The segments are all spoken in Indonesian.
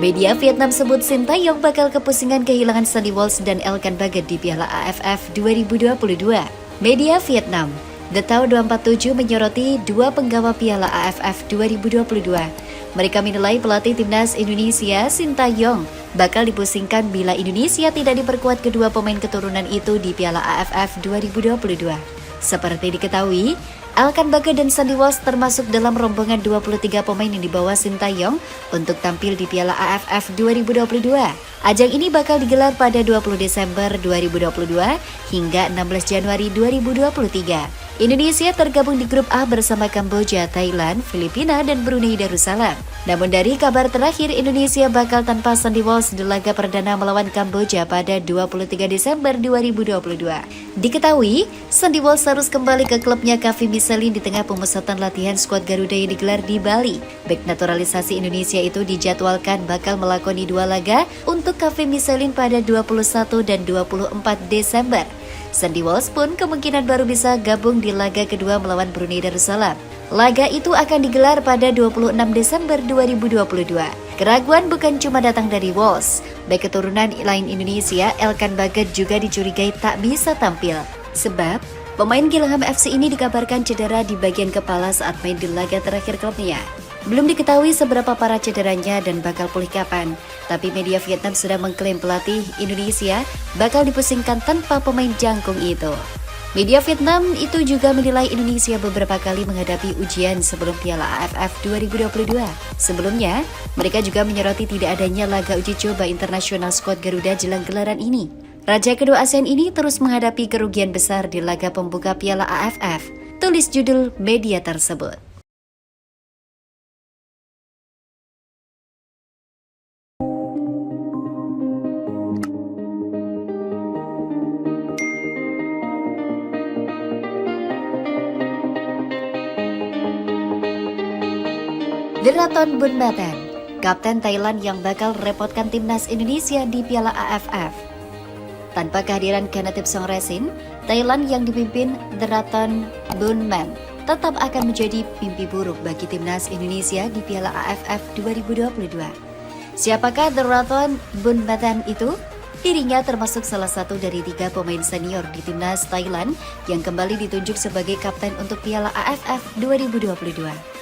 Media Vietnam sebut Sintayong bakal kepusingan kehilangan Sandy Walsh dan Elkan Baget di Piala AFF 2022. Media Vietnam, The Tau 247 menyoroti dua penggawa Piala AFF 2022. Mereka menilai pelatih timnas Indonesia Sintayong bakal dipusingkan bila Indonesia tidak diperkuat kedua pemain keturunan itu di Piala AFF 2022. Seperti diketahui, Elkan Baget dan Sandy Walsh termasuk dalam rombongan 23 pemain yang dibawa Sintayong untuk tampil di Piala AFF 2022. Ajang ini bakal digelar pada 20 Desember 2022 hingga 16 Januari 2023. Indonesia tergabung di grup A bersama Kamboja, Thailand, Filipina, dan Brunei Darussalam. Namun dari kabar terakhir, Indonesia bakal tanpa Sandy Walsh di laga perdana melawan Kamboja pada 23 Desember 2022. Diketahui, Sandy Walsh harus kembali ke klubnya Cafe Michelin di tengah pemusatan latihan skuad Garuda yang digelar di Bali. Bek naturalisasi Indonesia itu dijadwalkan bakal melakoni dua laga untuk Cafe Michelin pada 21 dan 24 Desember. Sandy Walsh pun kemungkinan baru bisa gabung di laga kedua melawan Brunei Darussalam. Laga itu akan digelar pada 26 Desember 2022. Keraguan bukan cuma datang dari Walsh. Bek keturunan lain Indonesia, Elkan Baget juga dicurigai tak bisa tampil. Sebab, pemain Gillingham FC ini dikabarkan cedera di bagian kepala saat main di laga terakhir klubnya. Belum diketahui seberapa parah cederanya dan bakal pulih kapan. Tapi media Vietnam sudah mengklaim pelatih Indonesia bakal dipusingkan tanpa pemain jangkung itu. Media Vietnam itu juga menilai Indonesia beberapa kali menghadapi ujian sebelum Piala AFF 2022. Sebelumnya, mereka juga menyoroti tidak adanya laga uji coba internasional skuad Garuda jelang gelaran ini. Raja kedua ASEAN ini terus menghadapi kerugian besar di laga pembuka Piala AFF, tulis judul media tersebut. Theraton Bunmattan, kapten Thailand yang bakal repotkan timnas Indonesia di Piala AFF. Tanpa kehadiran Kenneth Songkrasin, Thailand yang dipimpin Theraton Bunmattan tetap akan menjadi mimpi buruk bagi timnas Indonesia di Piala AFF 2022. Siapakah Theraton Bunmattan itu? Dirinya termasuk salah satu dari 3 pemain senior di timnas Thailand yang kembali ditunjuk sebagai kapten untuk Piala AFF 2022.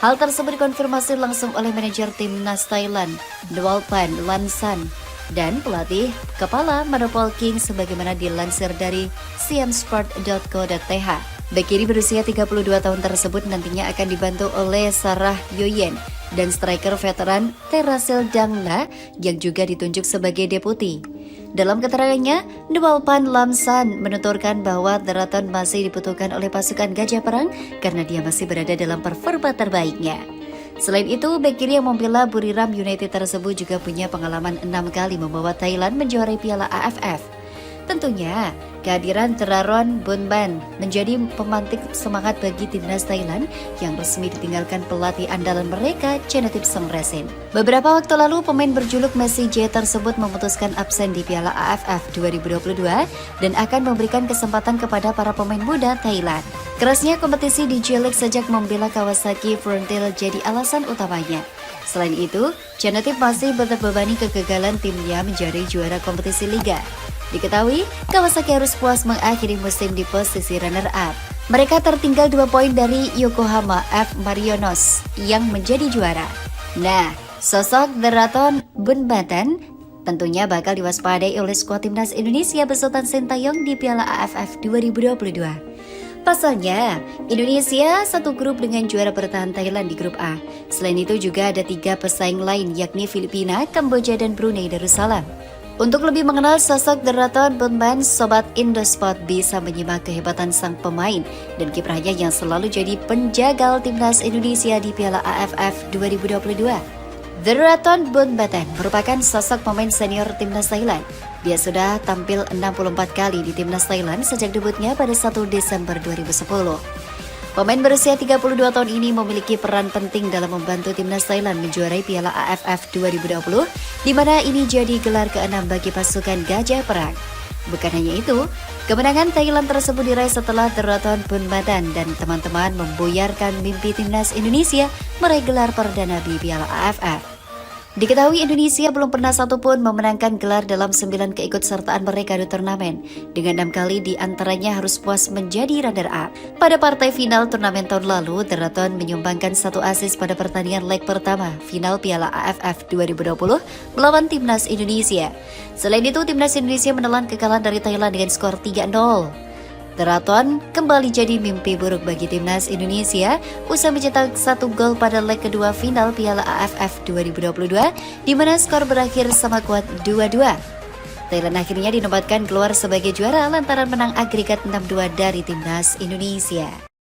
Hal tersebut dikonfirmasi langsung oleh manajer timnas Thailand, Nualpan Lansan, dan pelatih kepala Manopol King sebagaimana dilansir dari siamsport.co.th. Bek kiri berusia 32 tahun tersebut nantinya akan dibantu oleh Sarah Yoyen dan striker veteran Terasil Dangla yang juga ditunjuk sebagai deputi. Dalam keterangannya, Nualpan Lamsan menuturkan bahwa Theraton masih dibutuhkan oleh pasukan Gajah Perang karena dia masih berada dalam performa terbaiknya. Selain itu, bek kiri yang membela Buriram United tersebut juga punya pengalaman 6 kali membawa Thailand menjuarai Piala AFF. Tentunya, kehadiran Theraton Bunmattan menjadi pemantik semangat bagi timnas Thailand yang resmi ditinggalkan pelatih andalan mereka, Kenneth Songkrasin. Beberapa waktu lalu, pemain berjuluk Messi J tersebut memutuskan absen di Piala AFF 2022 dan akan memberikan kesempatan kepada para pemain muda Thailand. Kerasnya kompetisi di J-League sejak membela Kawasaki Frontale jadi alasan utamanya. Selain itu, Kenneth masih terbebani kegagalan timnya menjadi juara kompetisi liga. Diketahui, Kawasaki harus puas mengakhiri musim di posisi runner-up. Mereka tertinggal 2 poin dari Yokohama F. Marinos yang menjadi juara. Nah, sosok Theraton Bunmattan tentunya bakal diwaspadai oleh skuad timnas Indonesia besutan Sintayong di Piala AFF 2022. Pasalnya, Indonesia satu grup dengan juara bertahan Thailand di grup A. Selain itu juga ada 3 pesaing lain yakni Filipina, Kamboja, dan Brunei Darussalam. Untuk lebih mengenal sosok Theraton Bunmattan, Sobat Indosport bisa menyimak kehebatan sang pemain dan kiprahnya yang selalu jadi penjagal timnas Indonesia di Piala AFF 2022. Theraton Bunmattan merupakan sosok pemain senior timnas Thailand. Dia sudah tampil 64 kali di timnas Thailand sejak debutnya pada 1 Desember 2010. Pemain berusia 32 tahun ini memiliki peran penting dalam membantu timnas Thailand menjuarai Piala AFF 2020, di mana ini jadi gelar ke-6 bagi pasukan Gajah Perang. Bukan hanya itu, kemenangan Thailand tersebut diraih setelah Theraton Bunmattan dan teman-teman membuyarkan mimpi timnas Indonesia meraih gelar perdana di Piala AFF. Diketahui Indonesia belum pernah satupun memenangkan gelar dalam 9 keikutsertaan mereka di turnamen. Dengan 6 kali diantaranya harus puas menjadi runner-up. Pada partai final turnamen tahun lalu, Theraton menyumbangkan 1 assist pada pertandingan leg pertama final Piala AFF 2020 melawan Timnas Indonesia. Selain itu, Timnas Indonesia menelan kekalahan dari Thailand dengan skor 3-0. Theraton kembali jadi mimpi buruk bagi Timnas Indonesia usai mencetak 1 gol pada leg kedua final Piala AFF 2022 di mana skor berakhir sama kuat 2-2. Thailand akhirnya dinobatkan keluar sebagai juara lantaran menang agregat 6-2 dari Timnas Indonesia.